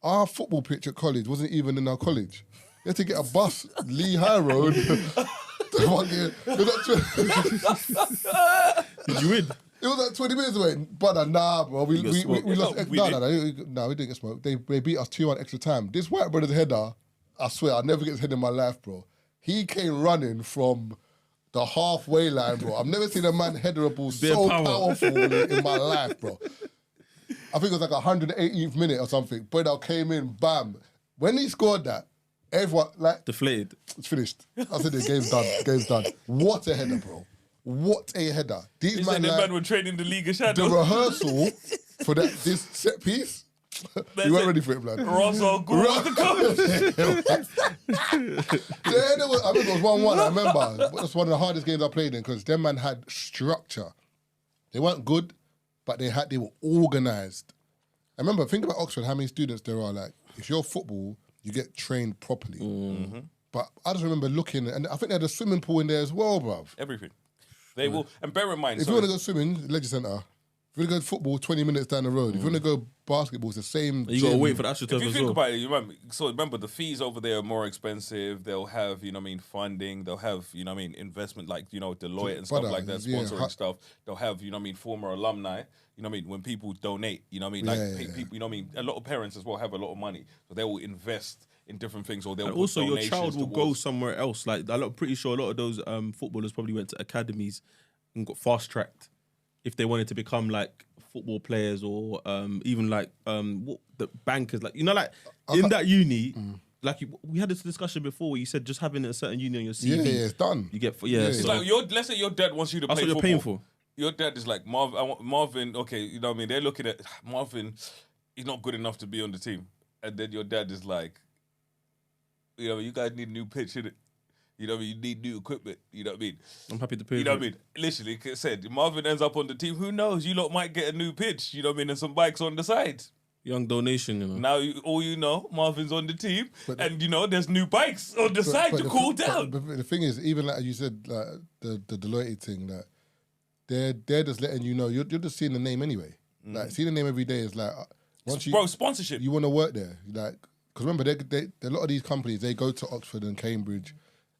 Speaker 1: our football pitch at college wasn't even in our college. You had to get a bus, Lee High Road. Did
Speaker 2: you win?
Speaker 1: It was like 20 minutes away. Brother, nah, bro. We lost. No, we didn't get smoked. They beat us 2-1 extra time. This white brother's header, I swear, I'll never get his head in my life, bro. He came running from the halfway line, bro. I've never seen a man header a ball so powerful in my life, bro. I think it was like 118th minute or something. Brother came in, bam. When he scored that, everyone, like...
Speaker 2: Deflated.
Speaker 1: It's finished. I said, the game's done. Game's done. What a header, bro. What a header. These
Speaker 3: man were training the League of Shadows.
Speaker 1: The rehearsal for this set piece, you weren't ready for it, blood.
Speaker 3: Russell Gore was the coach.
Speaker 1: I think it was 1-1, I remember. It was one of the hardest games I played in because them man had structure. They weren't good, but they were organised. I remember, think about Oxford, how many students there are. Like, if you're football, you get trained properly. Mm-hmm. But I just remember looking, and I think they had a swimming pool in there as well, bruv.
Speaker 3: Everything. They will, and bear in mind...
Speaker 1: If you want to go swimming, Leisure Centre. If you want to go football, 20 minutes down the road. If you want to go basketball, it's the same.
Speaker 2: You got to wait for the AstroTurf as well.
Speaker 3: If you think about it, remember, the fees over there are more expensive. They'll have, funding. They'll have, investment like, Deloitte and stuff like that, sponsoring stuff. They'll have, former alumni. When people donate, people, a lot of parents as well have a lot of money. So they will invest in different things, or they'll
Speaker 2: also your child will go somewhere else. Like I'm pretty sure a lot of those footballers probably went to academies and got fast tracked if they wanted to become like football players or even like the bankers. Like in that uni, like we had this discussion before where you said just having a certain uni on your CV,
Speaker 1: it's done.
Speaker 2: You get
Speaker 3: It's like let's say your dad wants you to play football.
Speaker 2: That's what you're paying for.
Speaker 3: Your dad is like Marvin. Okay, they're looking at Marvin. He's not good enough to be on the team, and then your dad is like, you guys need a new pitch, innit? You need new equipment. You know what I mean?
Speaker 2: I'm happy to pay.
Speaker 3: You know what I mean? Literally, said Marvin ends up on the team. Who knows? You lot might get a new pitch. You know what I mean? And some bikes on the side.
Speaker 2: Young donation,
Speaker 3: Now, Marvin's on the team, and there's new bikes on the side to cool down.
Speaker 1: But the thing is, even like you said, like the Deloitte thing, that they're just letting you know. You're just seeing the name anyway. Like seeing the name every day is like
Speaker 3: sponsorship.
Speaker 1: You want to work there, like. Because remember, a lot of these companies, they go to Oxford and Cambridge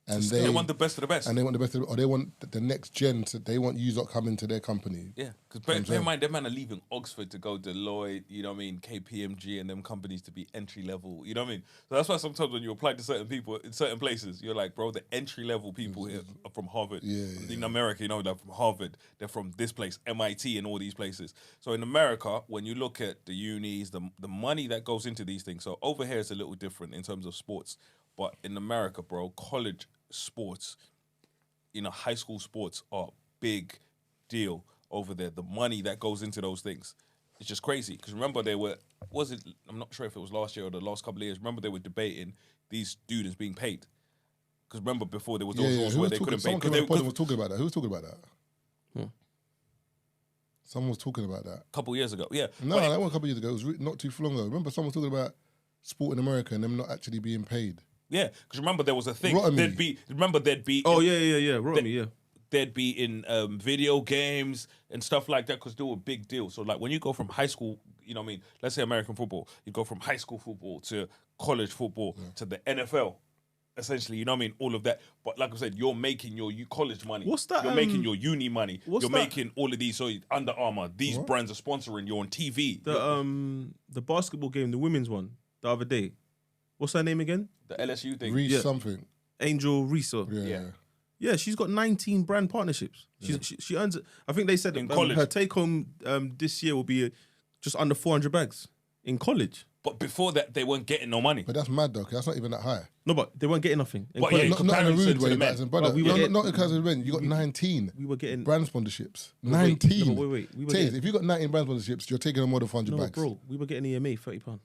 Speaker 1: and
Speaker 3: they want the best of the best.
Speaker 1: And they want the best or they want the next gen, they want you lot coming to their company.
Speaker 3: Yeah, because bear in mind, them man are leaving Oxford to go Deloitte, KPMG and them companies to be entry level, you know what I mean? So that's why sometimes when you apply to certain people in certain places, you're like, bro, the entry level people here are from Harvard. In America, they're from Harvard. They're from this place, MIT and all these places. So in America, when you look at the unis, the money that goes into these things, so over here it's a little different in terms of sports. But in America, bro, college sports, high school sports are big deal. over there, the money that goes into those things. It's just crazy. Because remember, I'm not sure if it was last year or the last couple of years, remember they were debating these students being paid. Because remember before there was those laws where they couldn't pay.
Speaker 1: Someone was talking about that. Who was talking about that? Someone was talking about that.
Speaker 3: A couple of years ago, yeah.
Speaker 1: No, that wasn't a couple of years ago. It was not too long ago. Remember someone was talking about sport in America and them not actually being paid.
Speaker 3: Yeah, because remember there was a thing.
Speaker 1: Rotamy.
Speaker 3: There'd be.
Speaker 2: Oh, yeah. Rotamy, yeah.
Speaker 3: They'd be in video games and stuff like that because they were a big deal. So like when you go from high school, you know what I mean? Let's say American football, you go from high school football to college football to the NFL. Essentially, you know what I mean? All of that. But like I said, you're making your college money.
Speaker 2: What's that?
Speaker 3: You're making your uni money. You're
Speaker 2: that?
Speaker 3: making all of these. So Under Armour, these brands are sponsoring you on TV.
Speaker 2: The basketball game, the women's one, the other day. What's her name again?
Speaker 3: The LSU thing.
Speaker 1: Reese something.
Speaker 2: Angel Reese. Yeah, she's got 19 brand partnerships. She earns it. I think they said
Speaker 3: in college.
Speaker 2: Her take home this year will be just under 400 bags in college.
Speaker 3: But before that, they weren't getting no money.
Speaker 1: But that's mad though, 'cause that's not even that high.
Speaker 2: No, but they weren't getting nothing.
Speaker 3: But yeah,
Speaker 1: Not in a rude way, but not because of men. You got 19
Speaker 2: we were getting
Speaker 1: brand sponsorships. 19.
Speaker 2: Wait. We were
Speaker 1: Taze,
Speaker 2: getting,
Speaker 1: if you got 19 brand sponsorships, you're taking on more than 400
Speaker 2: no,
Speaker 1: bags.
Speaker 2: bro, we were getting EMA £30.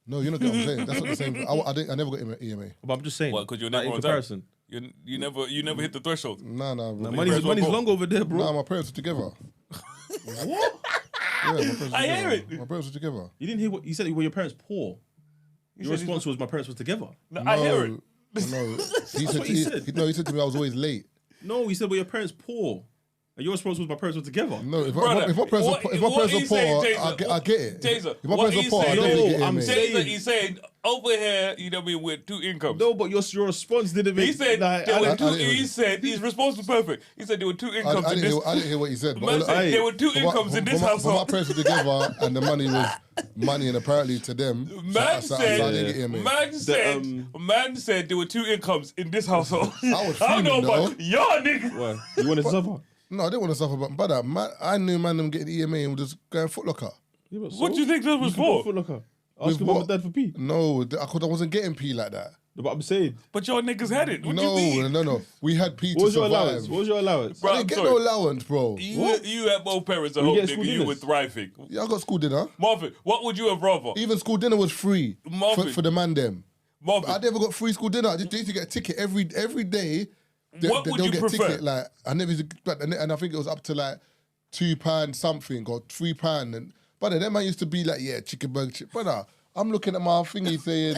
Speaker 1: No, you're not getting what I'm saying. That's not the same. I never got EMA.
Speaker 2: But I'm just saying.
Speaker 3: Well, because you're
Speaker 2: like,
Speaker 3: never
Speaker 2: in
Speaker 3: on
Speaker 2: comparison.
Speaker 3: time. You never hit the threshold.
Speaker 1: Nah, bro.
Speaker 2: Money's long over there, bro.
Speaker 1: Nah, my parents were together.
Speaker 2: What?
Speaker 1: Yeah, my parents were
Speaker 3: I hear
Speaker 1: together.
Speaker 3: it.
Speaker 1: My parents were together.
Speaker 2: You didn't hear what you said? Were your parents poor? Your response was my parents were together.
Speaker 3: No, I hear it.
Speaker 1: No, he
Speaker 2: what he said.
Speaker 1: he said to me I was always late.
Speaker 2: No, he said, were your parents poor? And your response was my parents were together.
Speaker 1: No, if my parents are poor, I get it.
Speaker 3: Tazer,
Speaker 1: If my parents are poor, I definitely get EMA.
Speaker 3: Tazer, he's saying over here, you know what I mean, with two incomes.
Speaker 2: No, but your response didn't make
Speaker 3: He said
Speaker 2: like,
Speaker 3: there were two. He said his response was perfect. He said there were two incomes in this.
Speaker 1: I didn't hear what he said.
Speaker 3: Man said there were two incomes in this
Speaker 1: But my
Speaker 3: household.
Speaker 1: parents were together and the money was money, and apparently to them,
Speaker 3: Man
Speaker 1: so I didn't get EMA.
Speaker 3: Man said there were two incomes in this household.
Speaker 1: I was
Speaker 3: I don't know
Speaker 1: fuming, though.
Speaker 3: about y'all niggas.
Speaker 2: What? You wanted to suffer?
Speaker 1: No, I didn't want to suffer, but brother, I knew man them getting EMA and was just going Foot Locker.
Speaker 2: Yeah, but
Speaker 3: What do you think that was for?
Speaker 2: Ask your mum and dad for P.
Speaker 1: No, because I wasn't getting P like that.
Speaker 2: No, but I'm saying.
Speaker 3: But y'all niggas had it. What you mean?
Speaker 1: No. We had P
Speaker 2: What
Speaker 1: to
Speaker 2: was your
Speaker 1: survive.
Speaker 2: allowance? What was your allowance?
Speaker 3: Bro,
Speaker 1: I didn't get no allowance, bro.
Speaker 3: You had both parents. I
Speaker 2: You
Speaker 3: hope
Speaker 2: get school
Speaker 3: nigga, you
Speaker 2: dinners?
Speaker 3: were thriving.
Speaker 1: Yeah, I got school dinner.
Speaker 3: Marvin, what would you have rather?
Speaker 1: Even school dinner was free
Speaker 3: Marvin.
Speaker 1: for the man them.
Speaker 3: Marvin,
Speaker 1: I never got free school dinner. They used to get a ticket every day.
Speaker 3: What would
Speaker 1: they'll
Speaker 3: you
Speaker 1: get
Speaker 3: prefer?
Speaker 1: ticket like and I think it was up to like £2 something or £3 and brother, that man used to be like, yeah, chicken burger, brother. I'm looking at my thingy saying,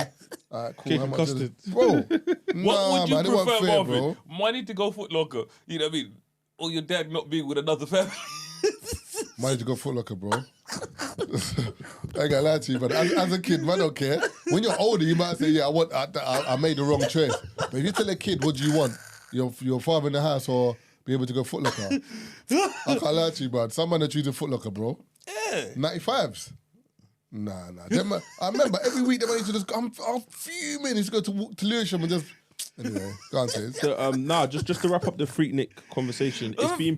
Speaker 1: all right, cool,
Speaker 2: Cake
Speaker 1: how
Speaker 2: and
Speaker 1: much is
Speaker 2: custard.
Speaker 1: it? Bro,
Speaker 3: what would you
Speaker 1: man, it wasn't
Speaker 3: prefer,
Speaker 1: fair,
Speaker 3: Marvin?
Speaker 1: bro.
Speaker 3: Money to go Foot Locker, you know what I mean? Or your dad not being with another family?
Speaker 1: Money to go Foot Locker, bro. I ain't gonna lie to you, but as a kid, man, I don't care. When you're older, you might say, yeah, I made the wrong choice. But if you tell a kid, what do you want? Your father in the house or be able to go Foot Locker? I can't lie to you, bro. Some man are choosing Foot Locker, bro.
Speaker 3: Yeah.
Speaker 1: 95s. Nah. I remember every week they used to just, I'm fuming. He used to go to Lewisham and just, anyway, go on, say it.
Speaker 2: So, just to wrap up the Freaknik conversation, it's being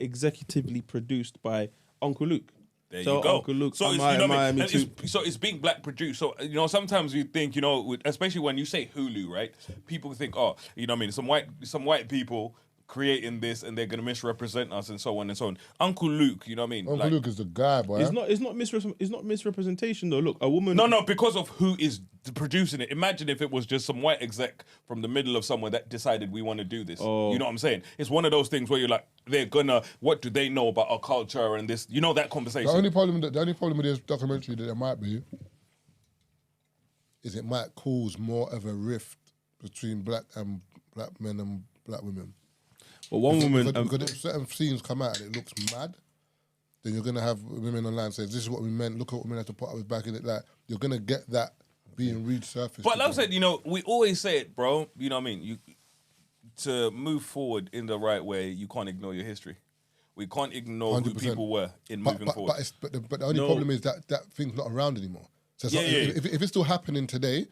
Speaker 2: executively produced by Uncle Luke.
Speaker 3: There you go.
Speaker 2: Uncle Luke,
Speaker 3: so it's being black produced. So sometimes you think, especially when you say Hulu, right? People think, oh, you know what I mean? Some white people creating this and they're gonna misrepresent us and so on and so on. Uncle Luke, you know what I mean?
Speaker 1: Uncle Luke is the guy, boy.
Speaker 2: It's not misrepresentation though. Look, a woman.
Speaker 3: No, because of who is producing it. Imagine if it was just some white exec from the middle of somewhere that decided we want to do this.
Speaker 2: Oh.
Speaker 3: You know what I'm saying? It's one of those things where you're like, what do they know about our culture and this? You know that conversation.
Speaker 1: The only problem with this documentary that there might be is it might cause more of a rift between black men and black women.
Speaker 2: But one woman,
Speaker 1: because if certain scenes come out and it looks mad, then you're gonna have women online saying, "This is what we meant. Look at what we had to put us back in it." Like you're gonna get that being resurfaced.
Speaker 3: But like I said, we always say it, bro. You know what I mean? To move forward in the right way, you can't ignore your history. We can't ignore 100%. Who people were in moving forward.
Speaker 1: But the only problem is that thing's not around anymore. So if it's still happening today,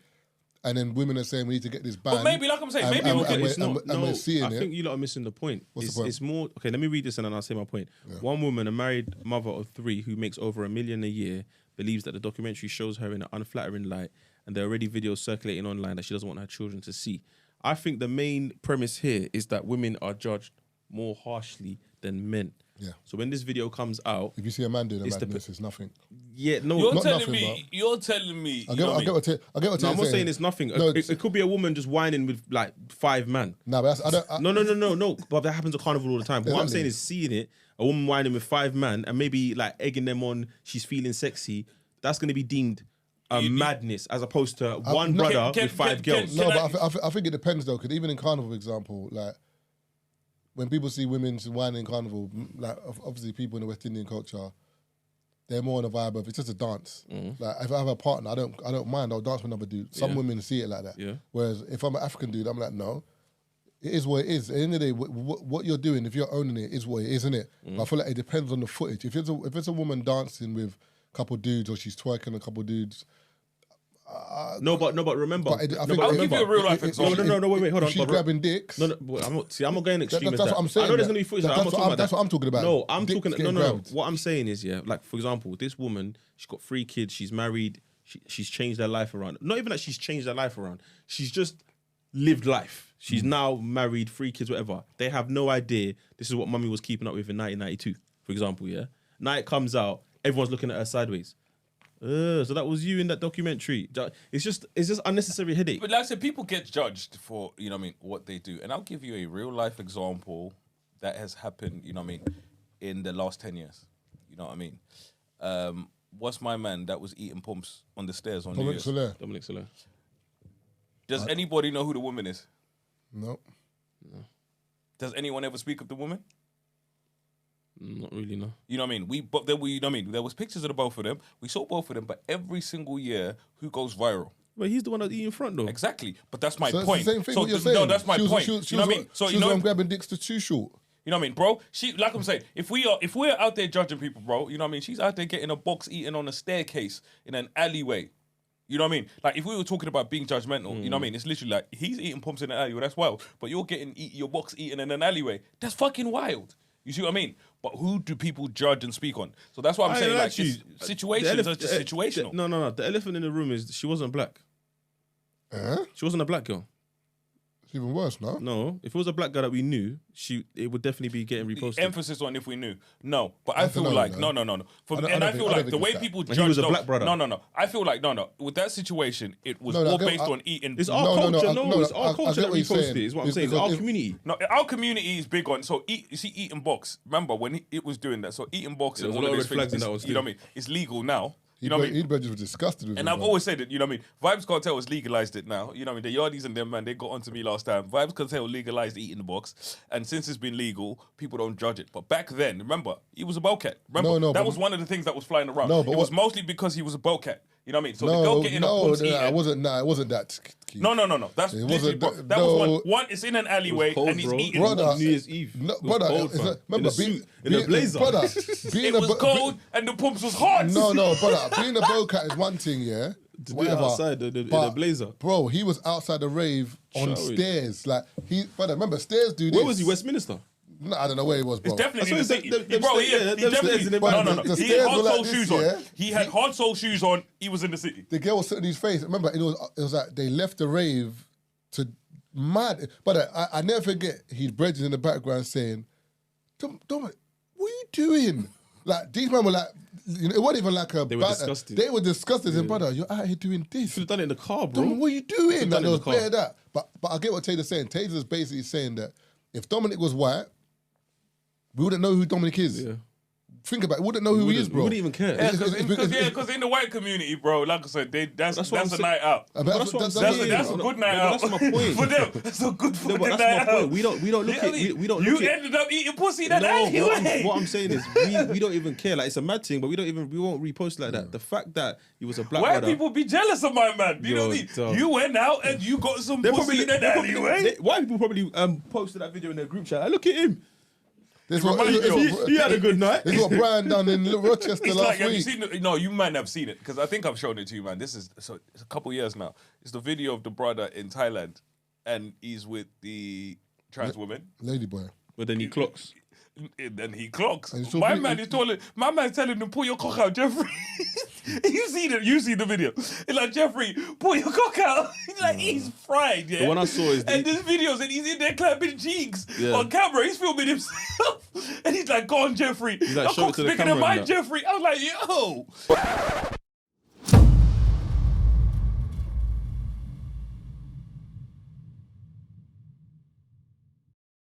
Speaker 1: and then women are saying we need to get this banned.
Speaker 3: But maybe, like I'm saying,
Speaker 1: we're seeing it.
Speaker 2: I think you lot are missing the point.
Speaker 1: What's the point?
Speaker 2: It's more, okay, let me read this and then I'll say my point. Yeah. One woman, a married mother of 3 who makes over $1 million a year, believes that the documentary shows her in an unflattering light and there are already videos circulating online that she doesn't want her children to see. I think the main premise here is that women are judged more harshly than men.
Speaker 1: Yeah.
Speaker 2: So when this video comes out,
Speaker 1: If you see a man doing a
Speaker 2: It's the-
Speaker 1: madness, it's nothing.
Speaker 2: yeah, no,
Speaker 3: You're
Speaker 1: Not
Speaker 3: telling
Speaker 1: nothing,
Speaker 3: me. You're telling me.
Speaker 1: I get what
Speaker 2: no,
Speaker 1: Taylor's
Speaker 2: I'm not saying it's nothing.
Speaker 1: No,
Speaker 2: It could be a woman just whining with like 5 men.
Speaker 1: No, but that's,
Speaker 2: No. But that happens at carnival all the time. But what I'm
Speaker 1: Exactly.
Speaker 2: saying is seeing it, a woman whining with 5 men and maybe like egging them on, she's feeling sexy, that's going to be deemed a madness as opposed to one brother with 5 girls.
Speaker 1: No, but I think it depends though, because even in carnival, for example, like when people see women whining in carnival, like obviously people in the West Indian culture, they're more on a vibe of it's just a dance. Like if I have a partner, I don't mind. I'll dance with another dude. Some women see it like that.
Speaker 2: Yeah.
Speaker 1: Whereas if I'm an African dude, I'm like, no, it is what it is. At the end of the day, what you're doing, if you're owning it, is what it is, isn't it? But I feel like it depends on the footage. If it's a woman dancing with a couple dudes or she's twerking a couple dudes.
Speaker 2: No, but remember.
Speaker 1: But I think
Speaker 3: I'll give you a real life example.
Speaker 2: No, wait, hold on.
Speaker 1: If she's
Speaker 2: but-
Speaker 1: grabbing dicks.
Speaker 2: No, I'm not going extreme.
Speaker 1: That's
Speaker 2: as that.
Speaker 1: what I'm saying.
Speaker 2: I know there's gonna be footage.
Speaker 1: That's what I'm talking about.
Speaker 2: No, I'm
Speaker 1: Dicks
Speaker 2: talking.
Speaker 1: getting
Speaker 2: No.
Speaker 1: grabbed.
Speaker 2: What I'm saying is, yeah, like for example, this woman, she's got 3 kids, she's married, she's changed her life around. Not even that she's changed her life around. She's just lived life. She's now married, 3 kids, whatever. They have no idea this is what mummy was keeping up with in 1992, for example. Yeah, night comes out, everyone's looking at her sideways. So that was you in that documentary. It's just unnecessary headache.
Speaker 3: But like I said, people get judged for, what they do. And I'll give you a real life example that has happened, in the last 10 years. You know what I mean? What's my man that was eating pumps on the stairs on New Year's?
Speaker 2: Dominic Soler.
Speaker 3: Does anybody know who the woman is?
Speaker 1: No.
Speaker 3: Does anyone ever speak of the woman?
Speaker 2: Not really, no.
Speaker 3: You know what I mean? There was pictures of the both of them. We saw both of them, but every single year, who goes viral?
Speaker 2: But he's the one that's eating front though.
Speaker 3: Exactly. But that's my
Speaker 1: So
Speaker 3: point.
Speaker 1: it's the same thing
Speaker 3: So
Speaker 1: what you're saying.
Speaker 3: No, that's my point.
Speaker 1: She
Speaker 3: You know what I mean? So
Speaker 1: she was grabbing dicks to too short.
Speaker 3: You know what I mean, bro? Like I'm saying, if we're out there judging people, bro, you know what I mean? She's out there getting a box eaten on a staircase in an alleyway. You know what I mean? Like if we were talking about being judgmental, you know what I mean? It's literally like he's eating pumps in an alleyway. That's wild. But you're getting your box eaten in an alleyway. That's fucking wild. You see what I mean? But who do people judge and speak on? So that's why I'm saying, like, situations are just situational.
Speaker 2: No. The elephant in the room is she wasn't black. She wasn't a black girl.
Speaker 1: It's even worse, no?
Speaker 2: No, if it was a black girl that we knew, it would definitely be getting reposted.
Speaker 3: Emphasis on if we knew. No, but I feel like no. I feel like the way people judge.
Speaker 2: He was a black brother.
Speaker 3: No. I feel like no. With that situation, it was all based on eating.
Speaker 2: It's our culture. It's our culture that reposted it. Is what I'm saying. It's our
Speaker 1: because
Speaker 2: community.
Speaker 3: No, our community is big on. So you see, eating box. Remember when it was doing that? So eating box is
Speaker 2: There was
Speaker 3: one
Speaker 2: a
Speaker 3: of
Speaker 2: lot
Speaker 3: those
Speaker 2: of red flags in
Speaker 3: things.
Speaker 2: that one
Speaker 3: You know
Speaker 2: still.
Speaker 3: what I mean? It's legal now. You know what I mean?
Speaker 1: He'd was disgusted with
Speaker 3: And
Speaker 1: it,
Speaker 3: I've
Speaker 1: man.
Speaker 3: always said it, you know what I mean? Vibes Cartel has legalized it now. You know what I mean? The Yardies and them, man, they got onto me last time. Vibes Cartel legalized eating the box. And since it's been legal, people don't judge it. But back then, remember, he was a bellcat. Remember, that was one of the things that was flying around.
Speaker 1: No, but
Speaker 3: it was mostly because he was a bellcat. You know what I mean? So the
Speaker 1: No,
Speaker 3: girl getting a punch eaten.
Speaker 1: it wasn't that. Keith.
Speaker 3: No. That's literally, bro, that was one. It's in an alleyway
Speaker 2: cold,
Speaker 3: and he's
Speaker 2: bro.
Speaker 3: eating.
Speaker 1: Brother,
Speaker 2: New Year's Eve.
Speaker 1: No,
Speaker 2: It was
Speaker 1: brother,
Speaker 2: cold, fam.
Speaker 1: remember,
Speaker 2: in a suit, in a blazer.
Speaker 1: Brother,
Speaker 3: It was cold and the pumps was hot.
Speaker 1: No, brother, being a bellcat is one thing, yeah?
Speaker 2: To do it outside in a blazer.
Speaker 1: Bro, he was outside the rave on
Speaker 2: Shall we?
Speaker 1: stairs. Like, brother, remember, stairs do this.
Speaker 2: Where was he? Westminster.
Speaker 1: No, I don't know where he was, bro.
Speaker 3: It's definitely in the
Speaker 2: That's
Speaker 3: city.
Speaker 2: what I'm
Speaker 3: Bro,
Speaker 2: saying.
Speaker 3: he
Speaker 2: Them
Speaker 3: definitely.
Speaker 2: stairs in the
Speaker 3: No.
Speaker 1: the
Speaker 3: He
Speaker 1: stairs
Speaker 3: had
Speaker 1: were
Speaker 3: hard
Speaker 1: like
Speaker 3: sole
Speaker 1: this,
Speaker 3: shoes
Speaker 1: yeah?
Speaker 3: on. He had hard sole shoes on. He was in the city.
Speaker 1: The girl was sitting in his face. Remember, it was like they left the rave to mad. But I never forget his brethren in the background saying, Dominic, what are you doing? Like, these men were like, it wasn't even like a
Speaker 2: They were disgusted.
Speaker 1: They were disgusted. Saying, brother, you're out here doing this.
Speaker 2: Should have done it in the car, bro.
Speaker 1: Dominic, what are you doing?
Speaker 2: Should've
Speaker 1: Like,
Speaker 2: done
Speaker 1: there
Speaker 2: it
Speaker 1: was
Speaker 2: in the car.
Speaker 1: bare that. But I get what Taser's saying. Taser's basically saying that if Dominic was white, we wouldn't know who Dominic is.
Speaker 2: Yeah.
Speaker 1: Think about it. We wouldn't know who he is,
Speaker 2: We
Speaker 1: bro.
Speaker 2: wouldn't even care.
Speaker 3: Yeah,
Speaker 1: It's
Speaker 3: because in the white community, bro, like I said, that's
Speaker 2: That's what I'm
Speaker 3: a
Speaker 2: saying.
Speaker 3: night out.
Speaker 2: That's what I'm saying.
Speaker 3: That's a good night
Speaker 2: No,
Speaker 3: out.
Speaker 2: but that's my point.
Speaker 3: For them, that's a good
Speaker 2: No,
Speaker 3: fucking
Speaker 2: but
Speaker 3: night
Speaker 2: that's my
Speaker 3: out.
Speaker 2: point. We don't look at we don't
Speaker 3: You
Speaker 2: look at.
Speaker 3: ended up eating pussy that
Speaker 2: No,
Speaker 3: anyway.
Speaker 2: what I'm saying is we don't even care. Like it's a mad thing, but we won't repost like that. The fact that he was a black
Speaker 3: White
Speaker 2: brother.
Speaker 3: people be jealous of my man. You know what I mean?
Speaker 2: Yo, dog.
Speaker 3: You went out and you got some pussy in that alleyway.
Speaker 2: White people probably posted that video in their group chat. Like, look at him.
Speaker 1: This
Speaker 2: He had a good night.
Speaker 1: This is what Brian done in Rochester
Speaker 3: It's
Speaker 1: last
Speaker 3: like, have you
Speaker 1: week.
Speaker 3: seen it? No, you might have seen it because I think I've shown it to you, man. It's a couple years now. It's the video of the brother in Thailand, and he's with the trans woman.
Speaker 1: Ladyboy.
Speaker 2: But then he clocks.
Speaker 3: And then he clocks.
Speaker 1: And he's so
Speaker 3: My
Speaker 1: big.
Speaker 3: man is telling. My man's telling him, "Pull your cock out, Jeffrey." You see the video. It's like, Jeffrey, pull your cock out. He's like, he's fried. Yeah.
Speaker 2: The one I saw is
Speaker 3: and there's videos and he's in there clapping cheeks on camera. He's filming himself. And he's like, go on, Jeffrey.
Speaker 2: He's like,
Speaker 3: Your
Speaker 2: show it
Speaker 3: cock's
Speaker 2: to the
Speaker 3: bigger than
Speaker 2: camera
Speaker 3: mine,
Speaker 2: and that.
Speaker 3: Jeffrey. I was like, yo.